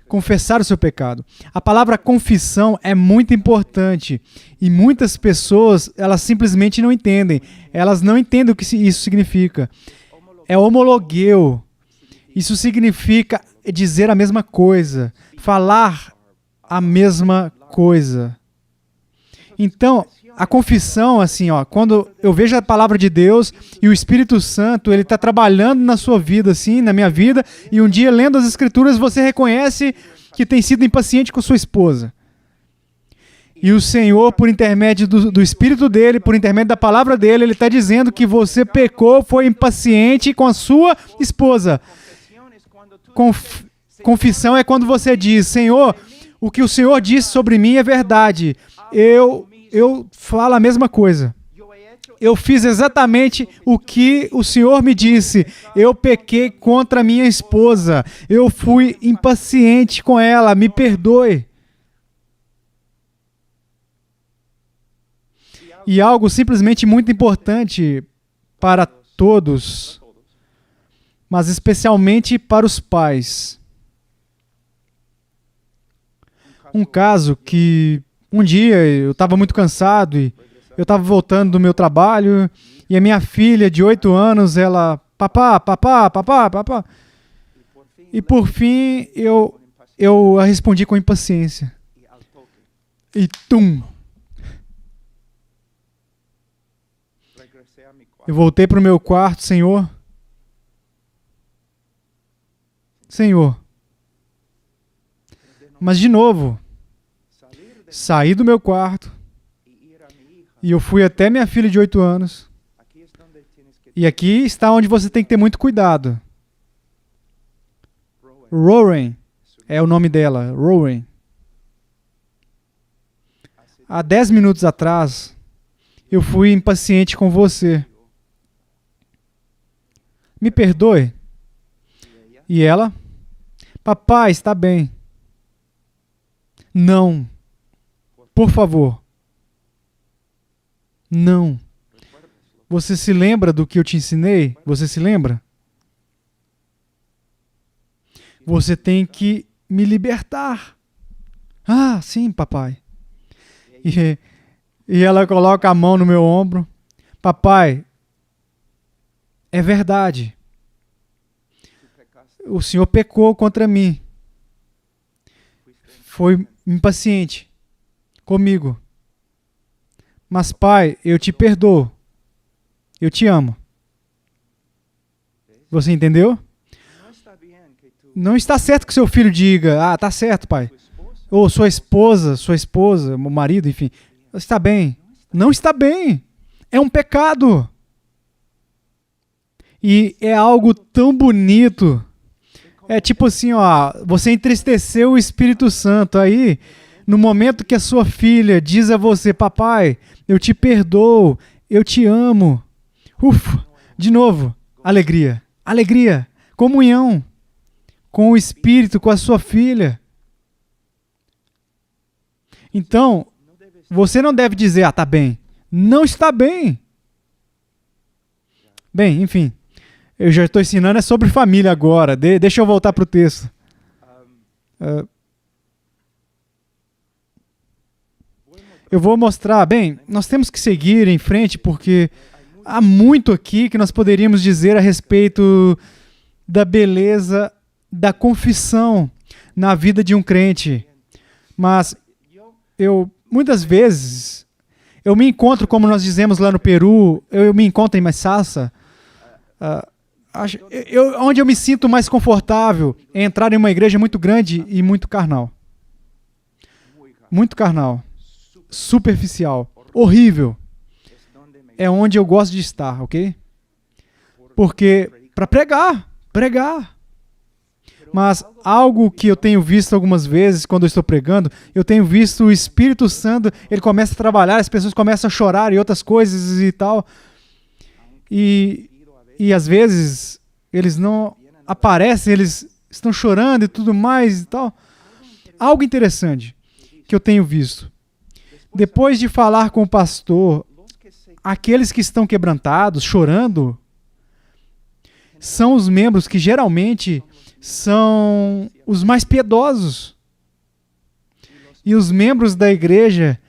confessar o seu pecado. A palavra confissão é muito importante e muitas pessoas, elas simplesmente não entendem. Elas não entendem o que isso significa. É homologueu. Isso significa dizer a mesma coisa, falar a mesma coisa. Então, a confissão, assim, ó, quando eu vejo a palavra de Deus e o Espírito Santo, ele está trabalhando na sua vida, assim, na minha vida, e um dia, lendo as Escrituras, você reconhece que tem sido impaciente com sua esposa. E o Senhor, por intermédio do Espírito dele, por intermédio da palavra dele, ele está dizendo que você pecou, foi impaciente com a sua esposa. Confissão é quando você diz, Senhor, o que o Senhor disse sobre mim é verdade. Eu falo a mesma coisa. Eu fiz exatamente o que o Senhor me disse. Eu pequei contra minha esposa. Eu fui impaciente com ela. Me perdoe. E algo simplesmente muito importante para todos, mas especialmente para os pais. Um caso que um dia eu estava muito cansado e eu estava voltando do meu trabalho e a minha filha de 8 anos, ela, papá. E por fim eu a respondi com impaciência. E tum! Eu voltei para o meu quarto, Senhor. Mas de novo, saí do meu quarto e eu fui até minha filha de 8 anos. E aqui está onde você tem que ter muito cuidado. Rowan é o nome dela, Rowan. Há 10 minutos atrás, eu fui impaciente com você. Me perdoe. E ela? Papai, está bem. Não. Por favor. Não. Você se lembra do que eu te ensinei? Você se lembra? Você tem que me libertar. Ah, sim, papai. E ela coloca a mão no meu ombro. Papai, é verdade. O Senhor pecou contra mim. Foi impaciente comigo. Mas, pai, eu te perdoo. Eu te amo. Você entendeu? Não está certo que seu filho diga, tá certo, pai. Ou sua esposa, o marido, enfim. Está bem. Não está bem. É um pecado. E é algo tão bonito. É tipo assim, ó, você entristeceu o Espírito Santo. Aí, no momento que a sua filha diz a você, papai, eu te perdoo, eu te amo. De novo, alegria, comunhão com o Espírito, com a sua filha. Então, você não deve dizer, tá bem. Não está bem. Bem, enfim. Eu já estou ensinando sobre família agora. Deixa eu voltar para o texto. Eu vou mostrar. Bem, nós temos que seguir em frente porque há muito aqui que nós poderíamos dizer a respeito da beleza da confissão na vida de um crente. Mas muitas vezes, eu me encontro, como nós dizemos lá no Peru, eu me encontro em Massasa, onde eu me sinto mais confortável é entrar em uma igreja muito grande e muito carnal. Muito carnal. Superficial. Horrível. É onde eu gosto de estar, ok? Porque, para pregar. Mas algo que eu tenho visto algumas vezes quando eu estou pregando, eu tenho visto o Espírito Santo, ele começa a trabalhar, as pessoas começam a chorar e outras coisas e tal. E às vezes eles não aparecem, eles estão chorando e tudo mais e tal. Algo interessante que eu tenho visto. Depois de falar com o pastor, aqueles que estão quebrantados, chorando, são os membros que geralmente são os mais piedosos. E os membros da igreja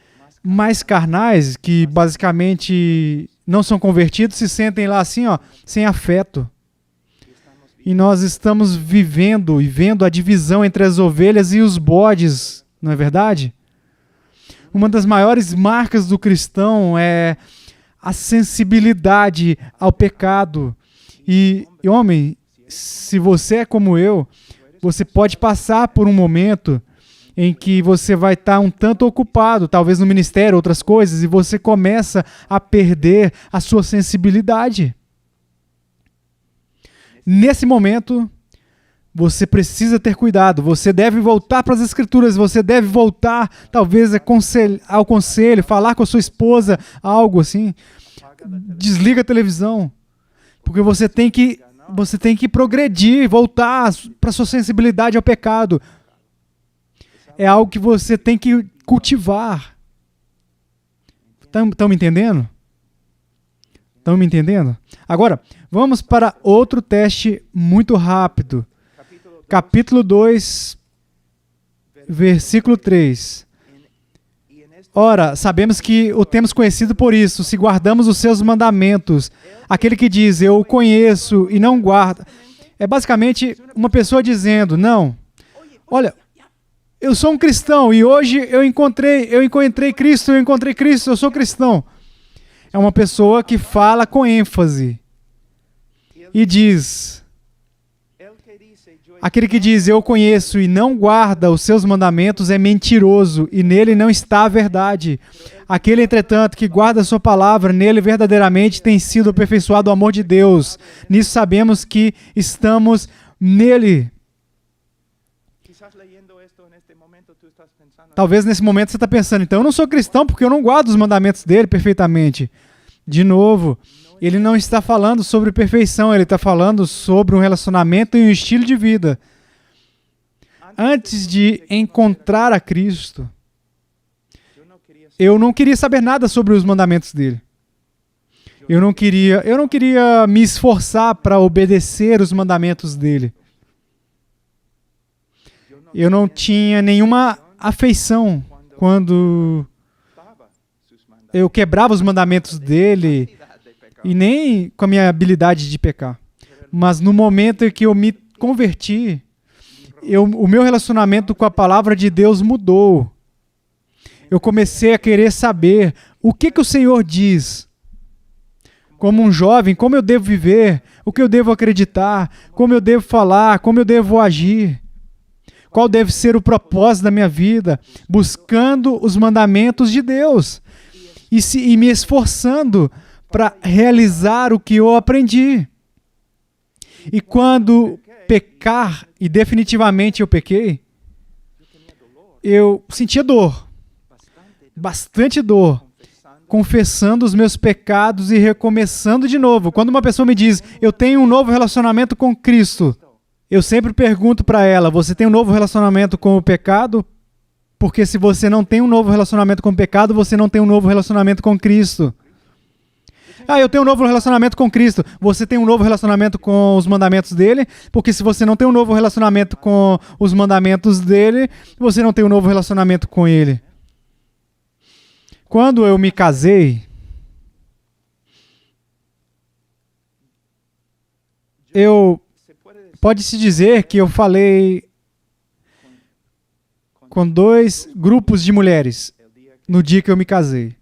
mais carnais, que basicamente não são convertidos, se sentem lá assim, ó, sem afeto. E nós estamos vivendo e vendo a divisão entre as ovelhas e os bodes, não é verdade? Uma das maiores marcas do cristão é a sensibilidade ao pecado. E homem, se você é como eu, você pode passar por um momento em que você vai estar um tanto ocupado, talvez no ministério, outras coisas, e você começa a perder a sua sensibilidade. Nesse momento, você precisa ter cuidado, você deve voltar para as Escrituras, você deve voltar, talvez, ao conselho, falar com a sua esposa, algo assim. Desliga a televisão, porque você tem que progredir, voltar para a sua sensibilidade ao pecado. É algo que você tem que cultivar. Estão me entendendo? Estão me entendendo? Agora, vamos para outro teste muito rápido. Capítulo 2, versículo 3. Ora, sabemos que o temos conhecido por isso, se guardamos os seus mandamentos. Aquele que diz, eu o conheço e não guarda. É basicamente uma pessoa dizendo, não, olha, eu sou um cristão e hoje eu encontrei Cristo, eu sou cristão. É uma pessoa que fala com ênfase e diz, aquele que diz, eu conheço e não guarda os seus mandamentos é mentiroso e nele não está a verdade. Aquele, entretanto, que guarda a sua palavra, nele verdadeiramente tem sido aperfeiçoado o amor de Deus. Nisso sabemos que estamos nele. Talvez nesse momento você está pensando, então eu não sou cristão porque eu não guardo os mandamentos dele perfeitamente. De novo, ele não está falando sobre perfeição, ele está falando sobre um relacionamento e um estilo de vida. Antes de encontrar a Cristo, eu não queria saber nada sobre os mandamentos dele. Eu não queria me esforçar para obedecer os mandamentos dele. Eu não tinha nenhuma afeição quando eu quebrava os mandamentos dele e nem com a minha habilidade de pecar. Mas no momento em que eu me converti, o meu relacionamento com a palavra de Deus mudou. Eu comecei a querer saber o que o Senhor diz. Como um jovem, como eu devo viver, o que eu devo acreditar, como eu devo falar, como eu devo agir. Qual deve ser o propósito da minha vida, buscando os mandamentos de Deus e me esforçando para realizar o que eu aprendi. E quando pecar, e definitivamente eu pequei, eu sentia dor, bastante dor, confessando os meus pecados e recomeçando de novo. Quando uma pessoa me diz, eu tenho um novo relacionamento com Cristo, eu sempre pergunto para ela, você tem um novo relacionamento com o pecado? Porque se você não tem um novo relacionamento com o pecado, você não tem um novo relacionamento com Cristo. Eu tenho um novo relacionamento com Cristo. Você tem um novo relacionamento com os mandamentos dele? Porque se você não tem um novo relacionamento com os mandamentos dele, você não tem um novo relacionamento com ele. Quando eu me casei, pode-se dizer que eu falei com 2 grupos de mulheres no dia que eu me casei.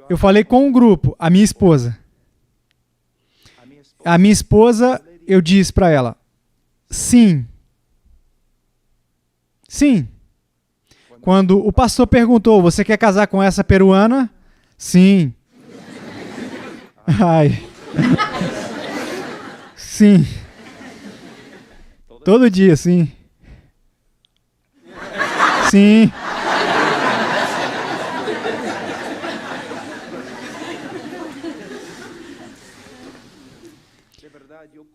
Eu falei com um grupo, a minha esposa. A minha esposa, eu disse para ela, sim. Sim. Quando o pastor perguntou, você quer casar com essa peruana? Sim. Ai. Sim. Todo dia, sim. Sim.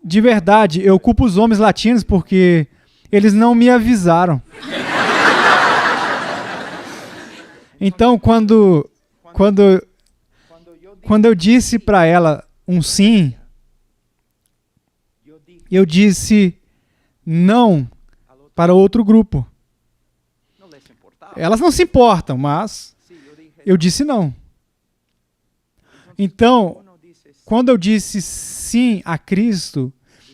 De verdade, eu culpo os homens latinos porque eles não me avisaram. Então, quando eu disse para ela um sim, eu disse não para outro grupo. Elas não se importam, mas eu disse não. Então, quando eu disse sim a Cristo,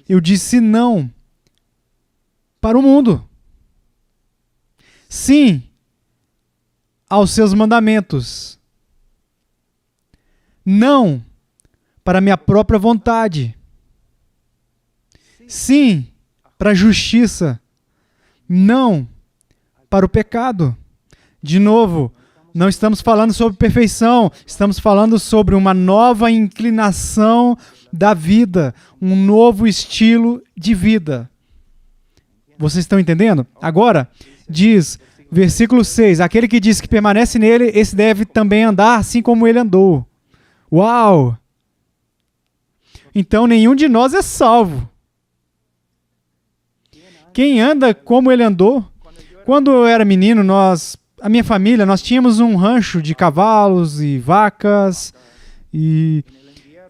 eu disse não para o mundo. Sim aos seus mandamentos. Não para a minha própria vontade. Sim para a justiça. Não para o pecado. De novo, não estamos falando sobre perfeição, estamos falando sobre uma nova inclinação da vida, um novo estilo de vida. Vocês estão entendendo? Agora, diz, versículo 6, aquele que diz que permanece nele, esse deve também andar assim como ele andou. Uau! Então nenhum de nós é salvo. Quem anda como ele andou? Quando eu era menino, a minha família, nós tínhamos um rancho de cavalos e vacas e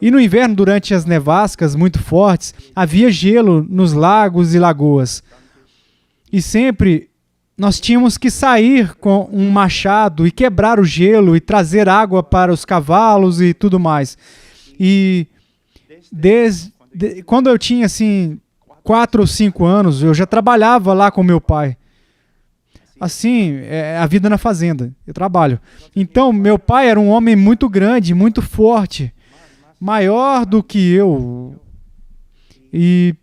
no inverno, durante as nevascas muito fortes, havia gelo nos lagos e lagoas. E sempre nós tínhamos que sair com um machado e quebrar o gelo e trazer água para os cavalos e tudo mais. E quando eu tinha assim 4 ou 5 anos, eu já trabalhava lá com meu pai. Assim, é a vida na fazenda, eu trabalho. Então, meu pai era um homem muito grande, muito forte, maior do que eu. E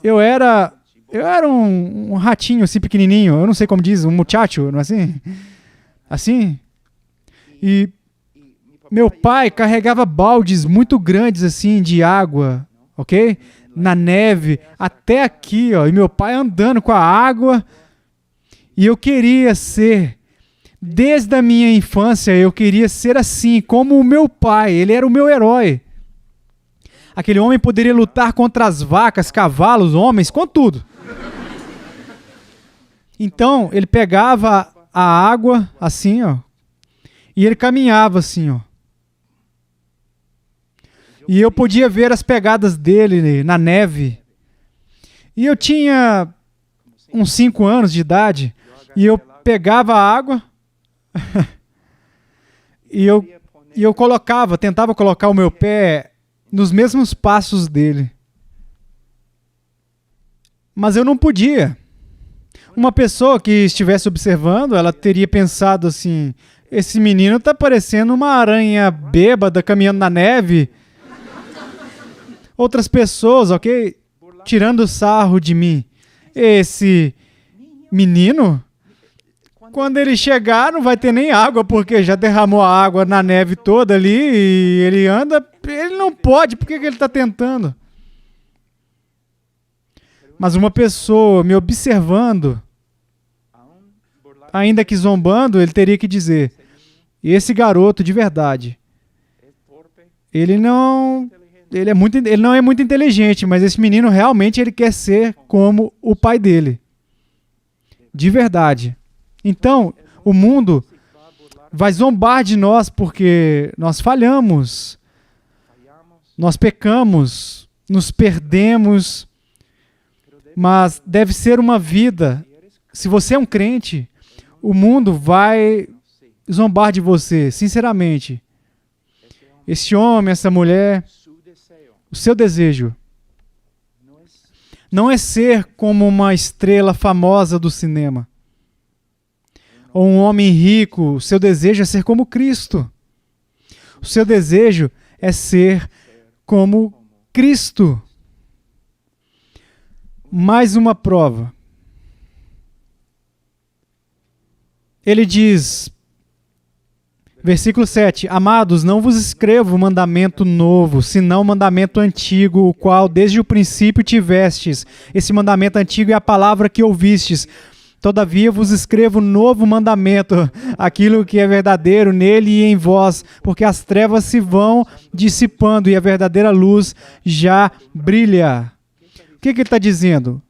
eu era um ratinho assim pequenininho, eu não sei como diz, um muchacho, não é assim? Assim. E meu pai carregava baldes muito grandes assim de água, ok? Na neve, até aqui, ó. E meu pai andando com a água. E eu queria ser, desde a minha infância, eu queria ser assim, como o meu pai. Ele era o meu herói. Aquele homem poderia lutar contra as vacas, cavalos, homens, com tudo. Então, ele pegava a água, assim, ó, e ele caminhava assim, ó. E eu podia ver as pegadas dele na neve. E eu tinha uns 5 anos de idade. E eu pegava a água e eu tentava colocar o meu pé nos mesmos passos dele. Mas eu não podia. Uma pessoa que estivesse observando, ela teria pensado assim, esse menino está parecendo uma aranha bêbada caminhando na neve. Outras pessoas, ok? Tirando sarro de mim. Esse menino... Quando ele chegar, não vai ter nem água, porque já derramou a água na neve toda ali e ele anda... Ele não pode, por que ele está tentando? Mas uma pessoa me observando, ainda que zombando, ele teria que dizer, esse garoto de verdade, ele não é muito inteligente, mas esse menino realmente ele quer ser como o pai dele. De verdade. Então, o mundo vai zombar de nós porque nós falhamos, nós pecamos, nos perdemos, mas deve ser uma vida. Se você é um crente, o mundo vai zombar de você, sinceramente. Esse homem, essa mulher, o seu desejo não é ser como uma estrela famosa do cinema. Ou um homem rico, o seu desejo é ser como Cristo. O seu desejo é ser como Cristo. Mais uma prova. Ele diz, versículo 7, amados, não vos escrevo mandamento novo, senão mandamento antigo, o qual desde o princípio tivestes. Esse mandamento antigo é a palavra que ouvistes. Todavia vos escrevo novo mandamento, aquilo que é verdadeiro nele e em vós, porque as trevas se vão dissipando e a verdadeira luz já brilha. O que ele está dizendo?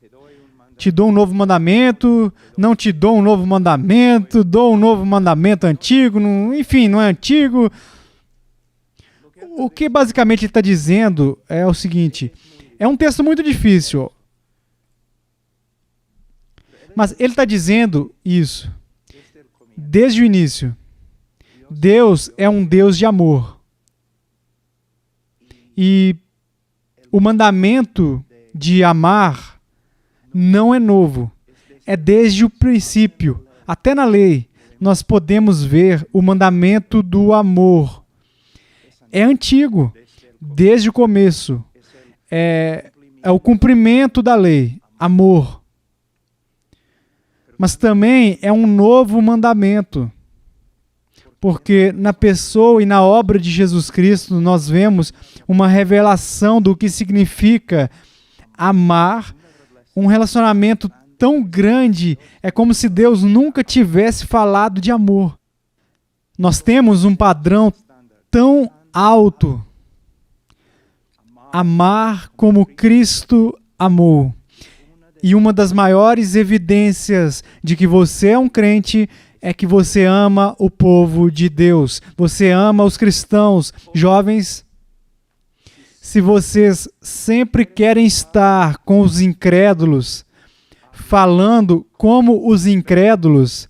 Te dou um novo mandamento, não te dou um novo mandamento, dou um novo mandamento antigo, enfim, não é antigo. O que basicamente ele está dizendo é o seguinte, é um texto muito difícil. Mas ele está dizendo isso desde o início. Deus é um Deus de amor. E o mandamento de amar não é novo. É desde o princípio. Até na lei, nós podemos ver o mandamento do amor. É antigo, desde o começo. É o cumprimento da lei, amor. Mas também é um novo mandamento. Porque na pessoa e na obra de Jesus Cristo nós vemos uma revelação do que significa amar, um relacionamento tão grande, é como se Deus nunca tivesse falado de amor. Nós temos um padrão tão alto, amar como Cristo amou. E uma das maiores evidências de que você é um crente é que você ama o povo de Deus. Você ama os cristãos. Jovens, se vocês sempre querem estar com os incrédulos, falando como os incrédulos,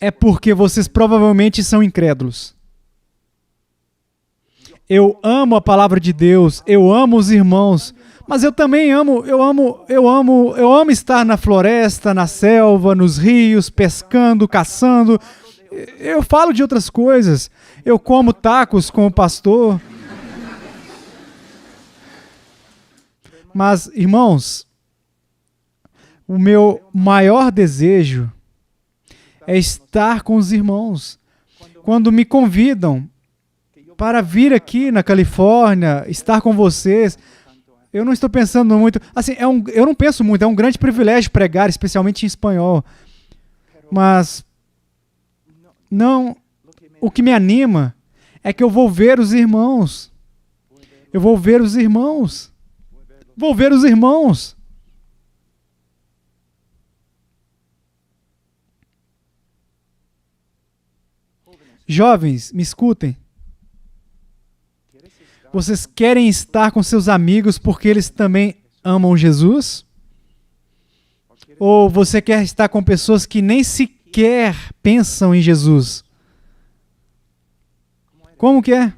é porque vocês provavelmente são incrédulos. Eu amo a palavra de Deus, eu amo os irmãos, mas eu também amo estar na floresta, na selva, nos rios, pescando, caçando. Eu falo de outras coisas. Eu como tacos com o pastor. Mas, irmãos, o meu maior desejo é estar com os irmãos. Quando me convidam para vir aqui na Califórnia, estar com vocês, eu não estou pensando muito... Assim, eu não penso muito, é um grande privilégio pregar, especialmente em espanhol. Mas não, o que me anima é que eu vou ver os irmãos. Eu vou ver os irmãos. Vou ver os irmãos. Jovens, me escutem. Vocês querem estar com seus amigos porque eles também amam Jesus? Ou você quer estar com pessoas que nem sequer pensam em Jesus? Como que é?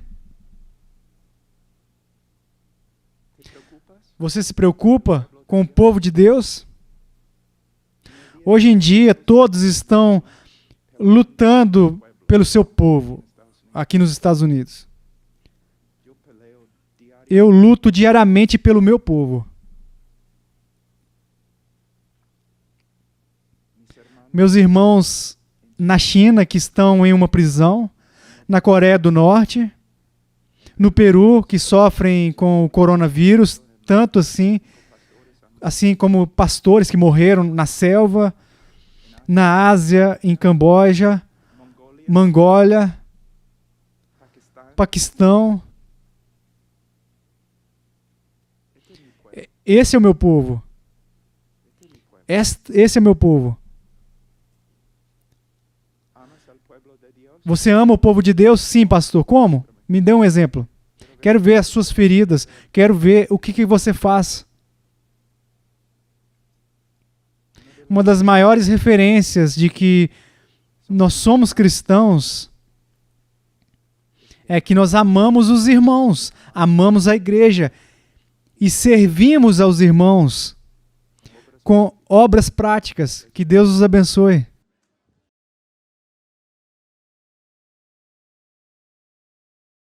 Você se preocupa com o povo de Deus? Hoje em dia, todos estão lutando pelo seu povo, aqui nos Estados Unidos. Eu luto diariamente pelo meu povo. Meus irmãos na China que estão em uma prisão, na Coreia do Norte, no Peru que sofrem com o coronavírus, tanto assim como pastores que morreram na selva, na Ásia, em Camboja, Mongólia, Paquistão. Esse é o meu povo. Esse é meu povo. Você ama o povo de Deus? Sim, pastor. Como? Me dê um exemplo. Quero ver as suas feridas. Quero ver o que você faz. Uma das maiores referências de que nós somos cristãos é que nós amamos os irmãos, amamos a igreja e servimos aos irmãos com obras práticas. Que Deus os abençoe.